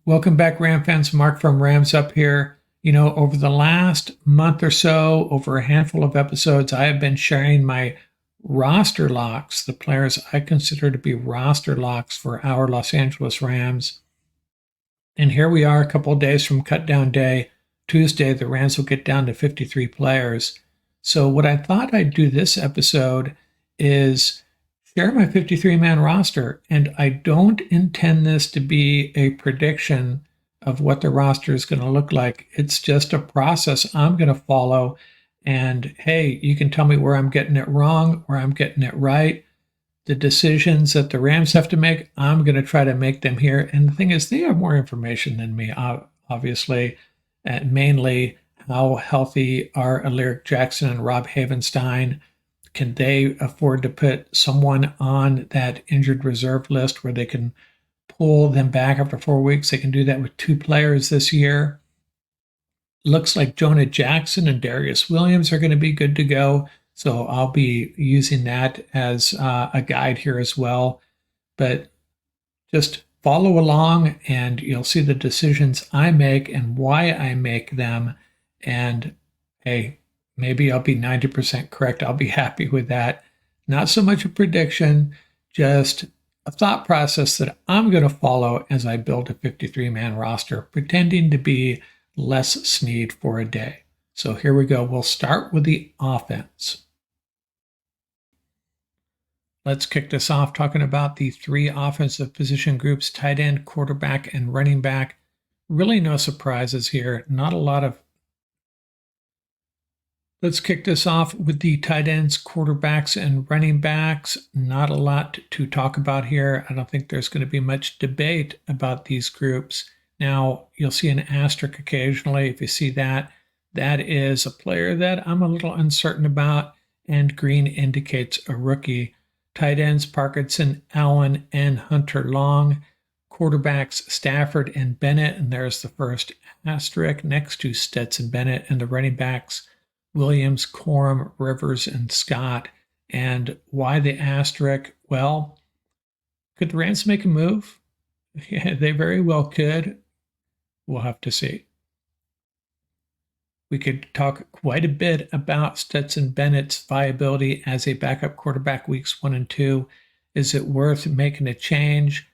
Welcome back, Ram fans. Mark from Rams Up here. Over the last month or so, over a handful of episodes, I have been sharing my roster locks, the players I consider to be roster locks for our Los Angeles Rams. And here we are a couple of days from cut down day. Tuesday, the Rams will get down to 53 players. So what I thought I'd do this episode is share my 53-man roster, and I don't intend this to be a prediction of what the roster is going to look like. It's just a process I'm going to follow, and hey, you can tell me where I'm getting it wrong, where I'm getting it right. The decisions that the Rams have to make, I'm going to try to make them here. And the thing is, they have more information than me, obviously, and mainly how healthy are Alaric Jackson and Rob Havenstein. Can they afford to put someone on that injured reserve list where they can pull them back after 4 weeks? They can do that with 2 players this year. Looks like Jonah Jackson and Darius Williams are going to be good to go. So I'll be using that as a guide here as well. But just follow along and you'll see the decisions I make and why I make them. And hey, maybe I'll be 90% correct. I'll be happy with that. Not so much a prediction, just a thought process that I'm going to follow as I build a 53-man roster, pretending to be Les Snead for a day. So here we go. We'll start with the offense. Let's kick this off talking about the 3 offensive position groups: tight end, quarterback, and running back. Really no surprises here. Not a lot of Let's kick this off with the tight ends, quarterbacks, and running backs. Not a lot to talk about here. I don't think there's going to be much debate about these groups. Now, you'll see an asterisk occasionally. If you see that, that is a player that I'm a little uncertain about, and green indicates a rookie. Tight ends, Parkinson, Allen, and Hunter Long. Quarterbacks, Stafford and Bennett, and there's the first asterisk next to Stetson Bennett. And the running backs, Williams, Corum, Rivers, and Scott. And why the asterisk? Well, could the Rams make a move? Yeah, they very well could. We'll have to see. We could talk quite a bit about Stetson Bennett's viability as a backup quarterback weeks 1 and 2. Is it worth making a change?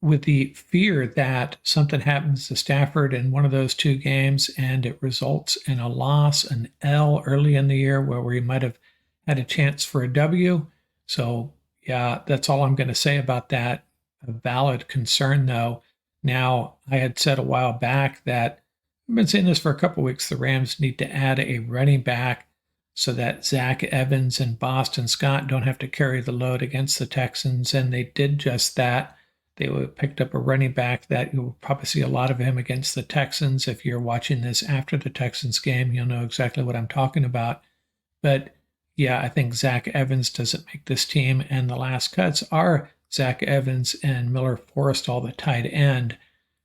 With the fear that something happens to Stafford in one of those 2 games and it results in a loss, an L early in the year where we might have had a chance for a W. So yeah, that's all I'm going to say about that. A valid concern though. Now, I had said a while back that I've been saying this for a couple of weeks. The Rams need to add a running back so that Zach Evans and Boston Scott don't have to carry the load against the Texans, and they did just that. They picked up a running back that you'll probably see a lot of him against the Texans. If you're watching this after the Texans game, you'll know exactly what I'm talking about. But yeah, I think Zach Evans doesn't make this team, and the last cuts are Zach Evans and Miller Forrestall, the tight end.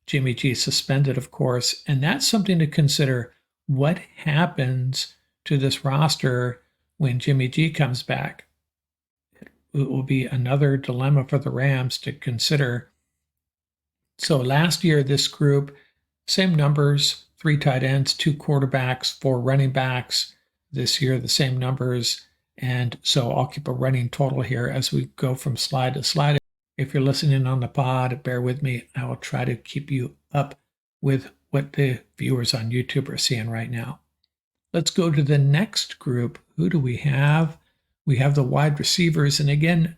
Jimmy G suspended, of course, and that's something to consider. What happens to this roster when Jimmy G comes back? It will be another dilemma for the Rams to consider. So last year, this group, same numbers, 3 tight ends, 2 quarterbacks, 4 running backs. This year, the same numbers. And so I'll keep a running total here as we go from slide to slide. If you're listening on the pod, bear with me. I will try to keep you up with what the viewers on YouTube are seeing right now. Let's go to the next group. Who do we have? We have the wide receivers. And again,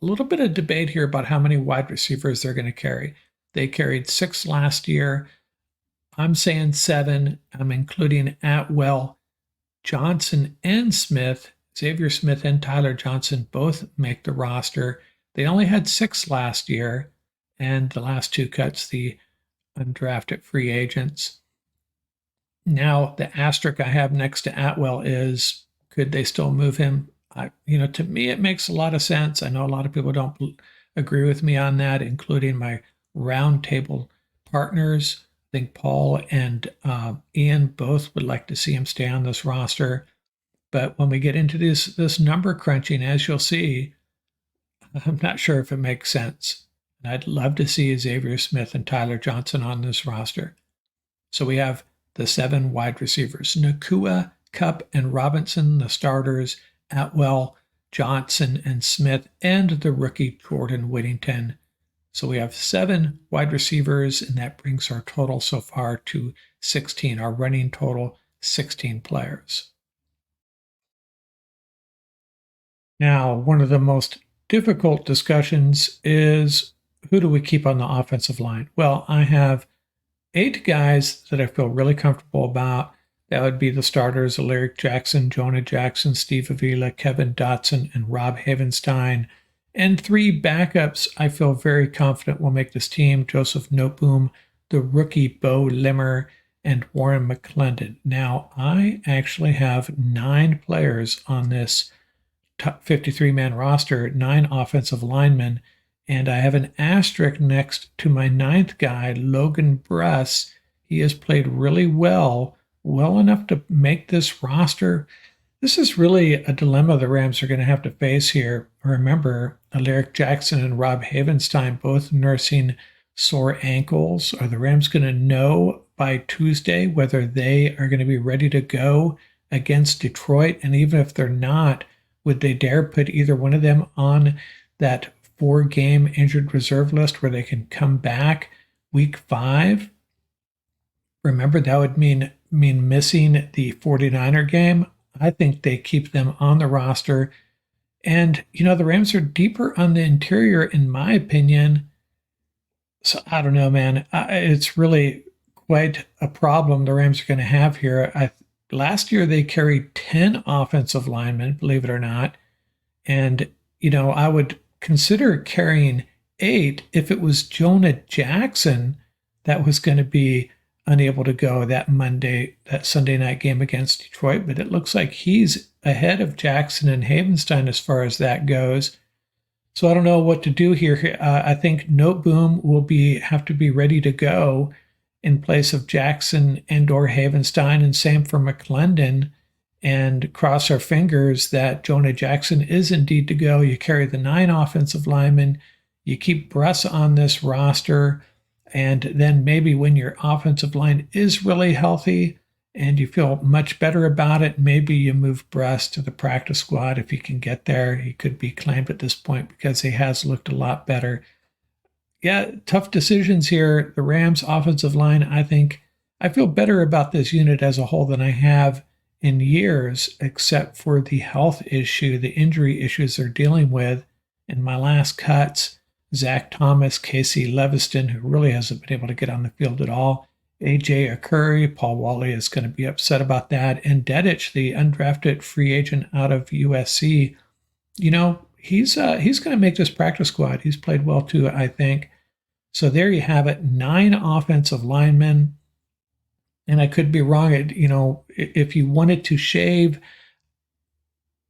a little bit of debate here about how many wide receivers they're going to carry. They carried 6 last year. I'm saying 7. I'm including Atwell, Johnson, and Smith. Xavier Smith and Tyler Johnson both make the roster. They only had 6 last year, and the last 2 cuts, the undrafted free agents. Now, the asterisk I have next to Atwell is, could they still move him? To me, it makes a lot of sense. I know a lot of people don't agree with me on that, including my roundtable partners. I think Paul and Ian both would like to see him stay on this roster. But when we get into this number crunching, as you'll see, I'm not sure if it makes sense. And I'd love to see Xavier Smith and Tyler Johnson on this roster. So we have the 7 wide receivers: Nakua, Kupp, and Robinson, the starters; Atwell, Johnson, and Smith, and the rookie Jordan Whittington. So we have 7 wide receivers, and that brings our total so far to 16, our running total, 16 players. Now, one of the most difficult discussions is, who do we keep on the offensive line? Well, I have 8 guys that I feel really comfortable about. That would be the starters: Alaric Jackson, Jonah Jackson, Steve Avila, Kevin Dotson, and Rob Havenstein. And 3 backups I feel very confident will make this team: Joseph Noteboom, the rookie Bo Limmer, and Warren McClendon. Now, I actually have 9 players on this 53-man roster, 9 offensive linemen, and I have an asterisk next to my 9th guy, Logan Bruss. He has played really well enough to make this roster. This is really a dilemma the Rams are going to have to face here. Remember, Alaric Jackson and Rob Havenstein both nursing sore ankles. Are the Rams going to know by Tuesday whether they are going to be ready to go against Detroit? And even if they're not, would they dare put either one of them on that 4-game injured reserve list where they can come back week 5? Remember, that would mean missing the 49er game. I think they keep them on the roster. And, the Rams are deeper on the interior, in my opinion. So I don't know, man. It's really quite a problem the Rams are going to have here. Last year, they carried 10 offensive linemen, believe it or not. And, I would consider carrying 8 if it was Jonah Jackson that was going to be unable to go that Sunday night game against Detroit. But it looks like he's ahead of Jackson and Havenstein as far as that goes. So I don't know what to do here. I think Noteboom will have to be ready to go in place of Jackson and/or Havenstein, and same for McClendon. And cross our fingers that Jonah Jackson is indeed to go. You carry the 9 offensive linemen, you keep Bruss on this roster, and then maybe when your offensive line is really healthy and you feel much better about it, maybe you move Bruss to the practice squad if he can get there. He could be claimed at this point because he has looked a lot better. Yeah, tough decisions here. The Rams' offensive line, I feel better about this unit as a whole than I have in years, except for the health issue, the injury issues they're dealing with. In my last cuts, Zach Thomas, Casey Leviston, who really hasn't been able to get on the field at all, AJ Akuri, Paul Wally is going to be upset about that, and Dedich, the undrafted free agent out of USC, he's going to make this practice squad. He's played well too, I think. So there you have it, 9 offensive linemen. And I could be wrong. If you wanted to shave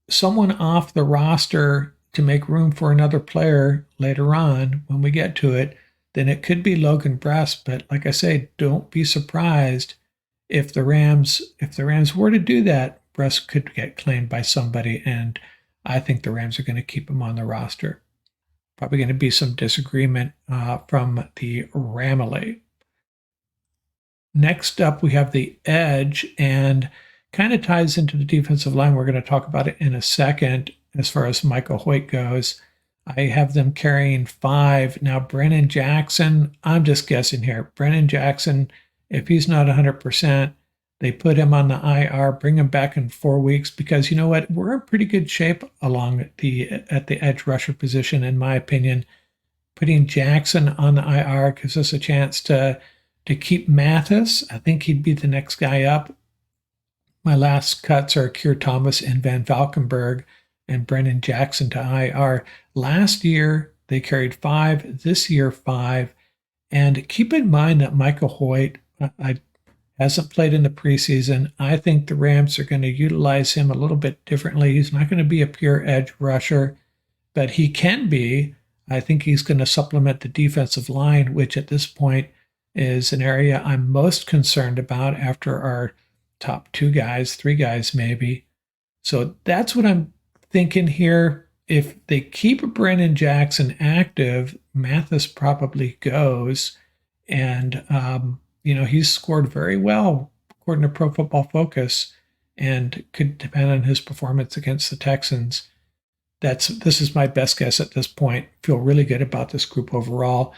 someone off the roster to make room for another player later on when we get to it, then it could be Logan Bruss. But like I say, don't be surprised if the Rams were to do that. Bruss could get claimed by somebody, and I think the Rams are going to keep him on the roster. Probably going to be some disagreement from the Ramily. Next up, we have the edge, and kind of ties into the defensive line. We're going to talk about it in a second as far as Michael Hoyt goes. I have them carrying 5. Now, Brennan Jackson, I'm just guessing here. Brennan Jackson, if he's not 100%, they put him on the IR, bring him back in 4 weeks, because you know what? We're in pretty good shape at the edge rusher position, in my opinion. Putting Jackson on the IR gives us a chance to keep Mathis. I think he'd be the next guy up. My last cuts are Keir Thomas and Van Valkenburg and Brennan Jackson to IR. Last year, they carried 5. This year, 5. And keep in mind that Michael Hoyt hasn't played in the preseason. I think the Rams are going to utilize him a little bit differently. He's not going to be a pure edge rusher, but he can be. I think he's going to supplement the defensive line, which at this point is an area I'm most concerned about after our top 2 guys, 3 guys maybe. So that's what I'm thinking here. If they keep Brennan Jackson active, Mathis probably goes. And, he's scored very well according to Pro Football Focus and could depend on his performance against the Texans. This is my best guess at this point. Feel really good about this group overall.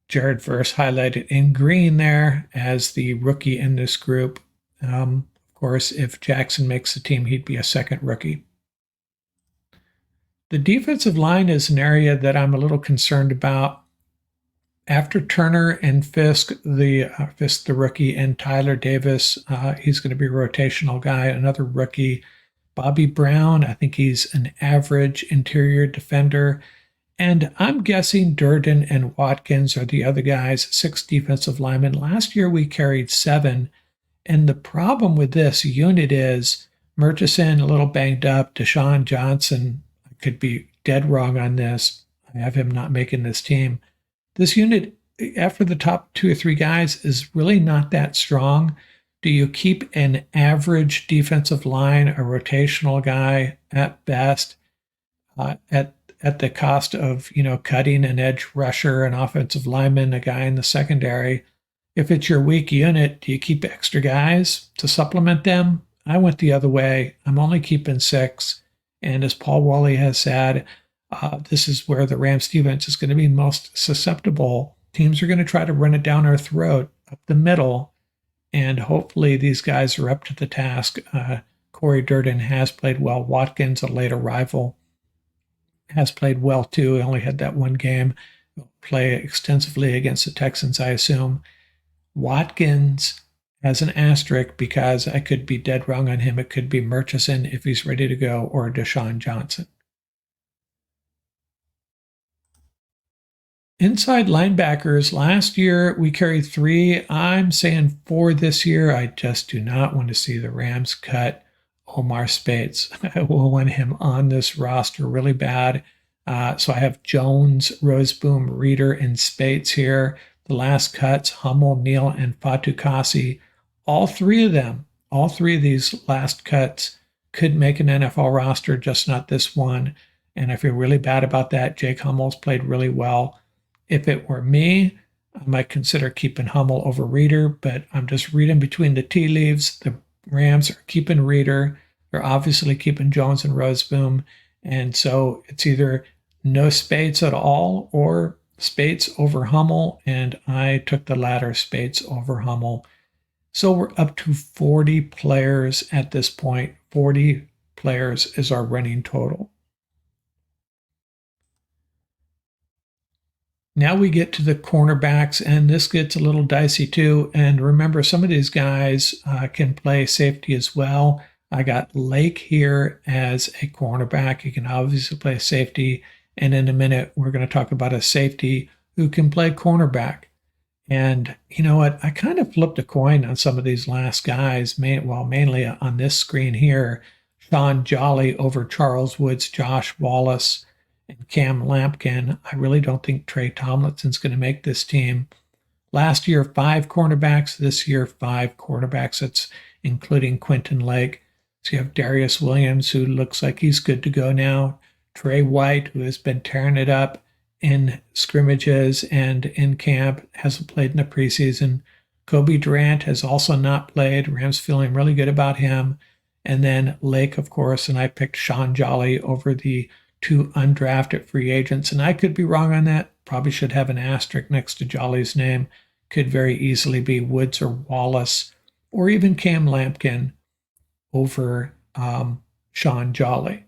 Jared Verse highlighted in green there as the rookie in this group. Of course, if Jackson makes the team, he'd be a second rookie. The defensive line is an area that I'm a little concerned about. After Turner and Fisk the rookie, and Tyler Davis, he's going to be a rotational guy, another rookie. Bobby Brown, I think he's an average interior defender. And I'm guessing Durden and Watkins are the other guys, 6 defensive linemen. Last year we carried 7. And the problem with this unit is Murchison, a little banged up. Deshaun Johnson, I could be dead wrong on this. I have him not making this team. This unit, after the top 2 or 3 guys, is really not that strong. Do you keep an average defensive line, a rotational guy at best, at the cost of, cutting an edge rusher, an offensive lineman, a guy in the secondary? If it's your weak unit, do you keep extra guys to supplement them? I went the other way. I'm only keeping 6. And as Paul Wally has said, this is where the Rams defense is going to be most susceptible. Teams are going to try to run it down our throat up the middle, and hopefully these guys are up to the task. Corey Durden has played well. Watkins, a late arrival, has played well too. He only had that one game. He'll play extensively against the Texans, I assume. Watkins has an asterisk because I could be dead wrong on him. It could be Murchison if he's ready to go, or Deshaun Johnson. Inside linebackers, last year we carried 3. I'm saying 4 this year. I just do not want to see the Rams cut Omar Speights. I will want him on this roster really bad. So I have Jones, Roseboom, Reeder, and Speights here. The last cuts, Hummel, Neal, and Fatukasi. All 3 of these last cuts could make an NFL roster, just not this one. And I feel really bad about that. Jake Hummel's played really well. If it were me, I might consider keeping Hummel over Reeder, but I'm just reading between the tea leaves. The Rams are keeping Reeder. They're obviously keeping Jones and Roseboom. And so it's either no Speights at all or Speights over Hummel. And I took the latter, Speights over Hummel. So we're up to 40 players at this point. 40 players is our running total. Now we get to the cornerbacks, and this gets a little dicey too. And remember, some of these guys can play safety as well. I got Lake here as a cornerback. He can obviously play safety. And in a minute, we're going to talk about a safety who can play cornerback. And you know what? I kind of flipped a coin on some of these last guys, mainly on this screen here. Sean Jolly over Charles Woods, Josh Wallace, and Cam Lampkin. I really don't think Trey Tomlinson's going to make this team. Last year, 5 cornerbacks. This year, 5 cornerbacks. That's including Quentin Lake. So you have Darius Williams, who looks like he's good to go now. Trey White, who has been tearing it up in scrimmages and in camp, hasn't played in the preseason. Kobe Durant has also not played. Rams feeling really good about him. And then Lake, of course, and I picked Sean Jolly over the 2 undrafted free agents. And I could be wrong on that. Probably should have an asterisk next to Jolly's name. Could very easily be Woods or Wallace, or even Cam Lampkin over Sean Jolly.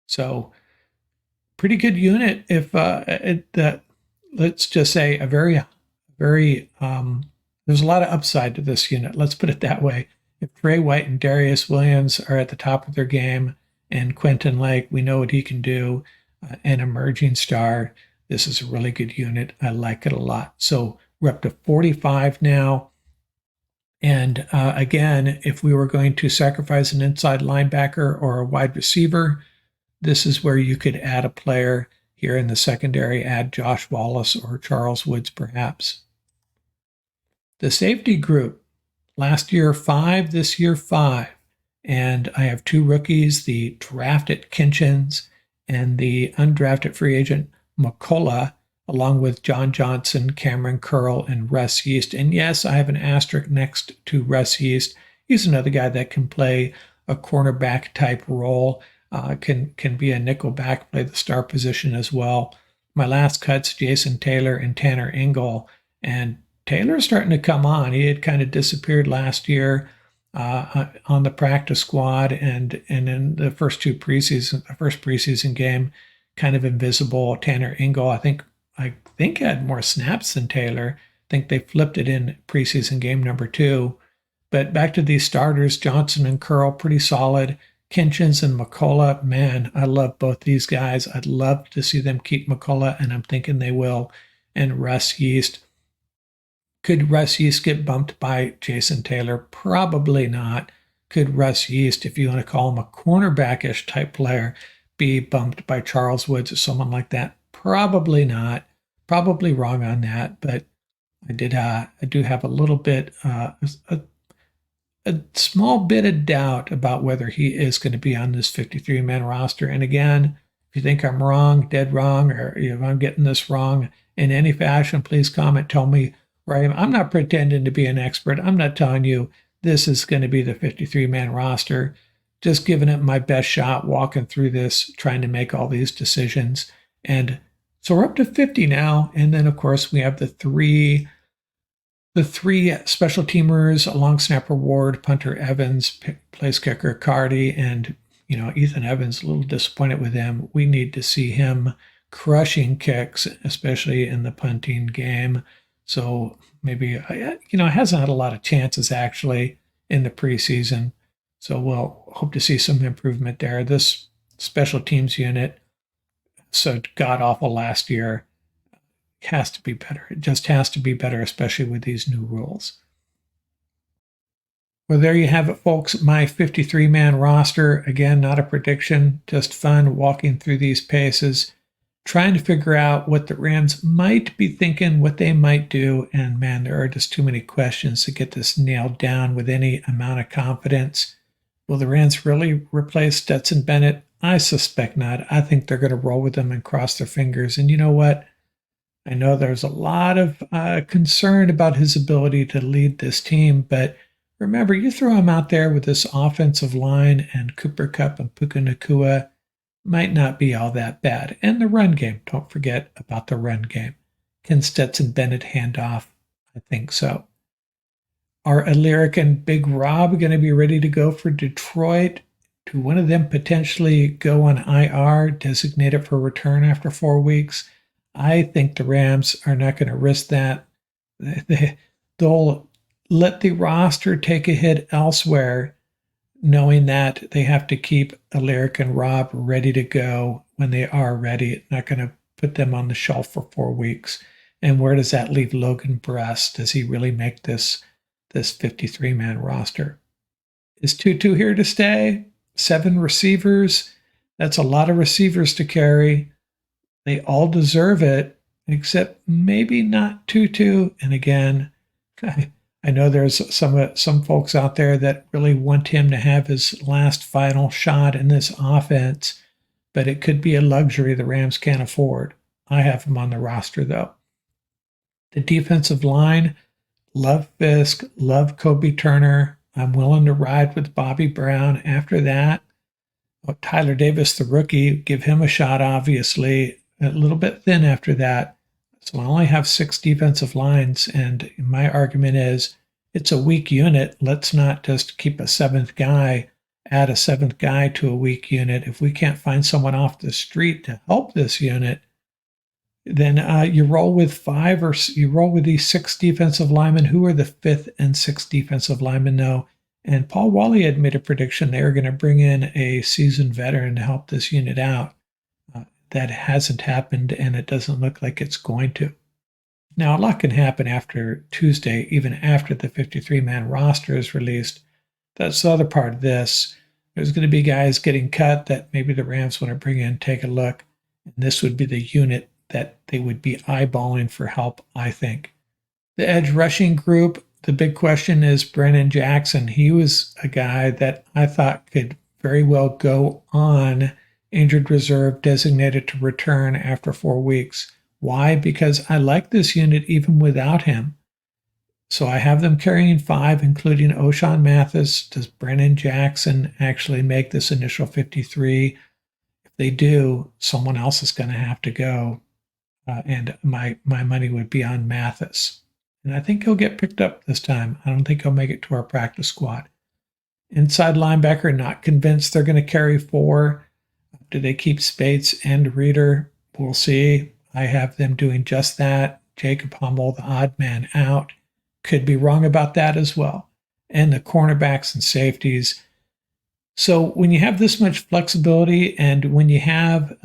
So pretty good unit. If let's just say a very there's a lot of upside to this unit. Let's put it that way. If Trey White and Darius Williams are at the top of their game, and Quentin Lake, we know what he can do, an emerging star, this is a really good unit. I like it a lot. So we're up to 45 now. And again, if we were going to sacrifice an inside linebacker or a wide receiver, this is where you could add a player here in the secondary, add Josh Wallace or Charles Woods perhaps. The safety group, last year 5, this year 5. And I have 2 rookies, the drafted Kinchins and the undrafted free agent McCullough, along with John Johnson, Cameron Curl, and Russ Yeast. And yes, I have an asterisk next to Russ Yeast. He's another guy that can play a cornerback type role, can be a nickel back, play the star position as well. My last cuts, Jason Taylor and Tanner Engel. And Taylor's starting to come on. He had kind of disappeared last year on the practice squad, and in the first preseason game, kind of invisible. Tanner Engel, I think had more snaps than Taylor. I think they flipped it in preseason game number 2. But back to these starters, Johnson and Curl, pretty solid. Kinchins and McCullough, man, I love both these guys. I'd love to see them keep McCullough, and I'm thinking they will. And Russ Yeast. Could Russ Yeast get bumped by Jason Taylor? Probably not. Could Russ Yeast, if you want to call him a cornerback-ish type player, be bumped by Charles Woods or someone like that? Probably not. Probably wrong on that, but I do have a little bit, a small bit of doubt about whether he is going to be on this 53-man roster. And again, if you think I'm wrong, dead wrong, or if I'm getting this wrong in any fashion, please comment, tell me where I am. I'm not pretending to be an expert. I'm not telling you this is going to be the 53-man roster. Just giving it my best shot, walking through this, trying to make all these decisions. And so we're up to 50 now. And then, of course, we have the three special teamers: long snapper Ward, punter Evans, place kicker Cardi, and Ethan Evans. A little disappointed with him. We need to see him crushing kicks, especially in the punting game. So maybe hasn't had a lot of chances actually in the preseason. So we'll hope to see some improvement there. This special teams unit, so god awful last year, has to be better. It just has to be better, especially with these new rules. Well, there you have it, folks. My 53-man roster. Again, not a prediction, just fun walking through these paces, trying to figure out what the Rams might be thinking, what they might do. And man, there are just too many questions to get this nailed down with any amount of confidence. Will the Rams really replace Stetson Bennett? I suspect not. I think they're going to roll with them and cross their fingers. And you know what? I know there's a lot of concern about his ability to lead this team, but remember, you throw him out there with this offensive line and Cooper Kupp and Puka Nacua, might not be all that bad. And the run game, don't forget about the run game. Can Stetson Bennett hand off? I think so. Are Aleric and Big Rob going to be ready to go for Detroit? Do one of them potentially go on IR, designated for return after 4 weeks? I think the Rams are not going to risk that. They'll let the roster take a hit elsewhere, knowing that they have to keep Aleric and Rob ready to go when they are ready. Not going to put them on the shelf for 4 weeks. And where does that leave Logan Bruss? Does he really make this 53-man roster? Is Tutu here to stay? 7 receivers. That's a lot of receivers to carry. They all deserve it, except maybe not Tutu. And again, I know there's some folks out there that really want him to have his last final shot in this offense, but it could be a luxury the Rams can't afford. I have him on the roster, though. The defensive line, love Fisk, love Kobe Turner. I'm willing to ride with Bobby Brown after that. Tyler Davis, the rookie, give him a shot, obviously. A little bit thin after that. So I only have 6 defensive lines, and my argument is it's a weak unit. Let's not just keep a 7th guy, add a 7th guy to a weak unit. If we can't find someone off the street to help this unit, then you roll with 5, or you roll with these 6 defensive linemen. Who are the 5th and 6th defensive linemen now? And Paul Wally had made a prediction they were going to bring in a seasoned veteran to help this unit out. That hasn't happened, and it doesn't look like it's going to. Now, a lot can happen after Tuesday, even after the 53-man roster is released. That's the other part of this. There's going to be guys getting cut that maybe the Rams want to bring in, take a look. And this would be the unit that they would be eyeballing for help, I think. The edge rushing group, the big question is Brennan Jackson. He was a guy that I thought could very well go on injured reserve designated to return after 4 weeks. Why? Because I like this unit even without him. So I have them carrying 5, including O'Shawn Mathis. Does Brennan Jackson actually make this initial 53? If they do, someone else is going to have to go. And my money would be on Mathis. And I think he'll get picked up this time. I don't think he'll make it to our practice squad. Inside linebacker, not convinced they're going to carry 4. Do they keep Spates and Reader? We'll see. I have them doing just that. Jacob Hummel, the odd man out. Could be wrong about that as well. And the cornerbacks and safeties. So when you have this much flexibility and when you have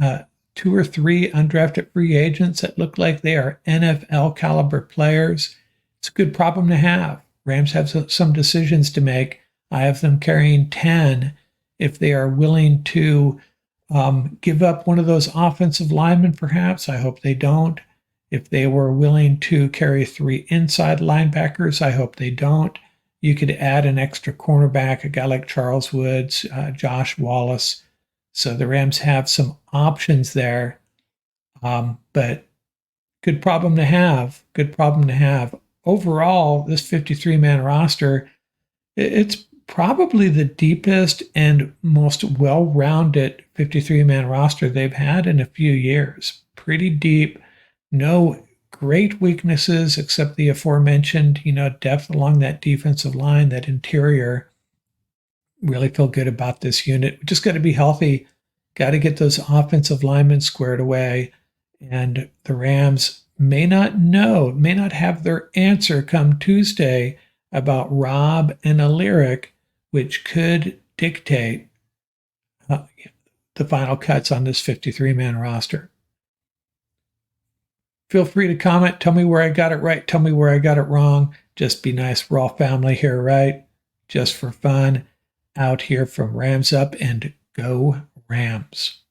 2 or 3 undrafted free agents that look like they are NFL caliber players, it's a good problem to have. Rams have some decisions to make. I have them carrying 10 if they are willing to give up one of those offensive linemen, perhaps. I hope they don't. If they were willing to carry 3 inside linebackers, I hope they don't. You could add an extra cornerback, a guy like Charles Woods, Josh Wallace. So the Rams have some options there. But good problem to have. Good problem to have. Overall, this 53-man roster, it's probably the deepest and most well-rounded 53-man roster they've had in a few years. Pretty deep. No great weaknesses except the aforementioned, depth along that defensive line, that interior. Really feel good about this unit. We just got to be healthy. Got to get those offensive linemen squared away. And the Rams may not have their answer come Tuesday about Rob and a lyric, which could dictate the final cuts on this 53-man roster. Feel free to comment. Tell me where I got it right. Tell me where I got it wrong. Just be nice. We're all family here, right? Just for fun. Out here from Rams Up, and go Rams.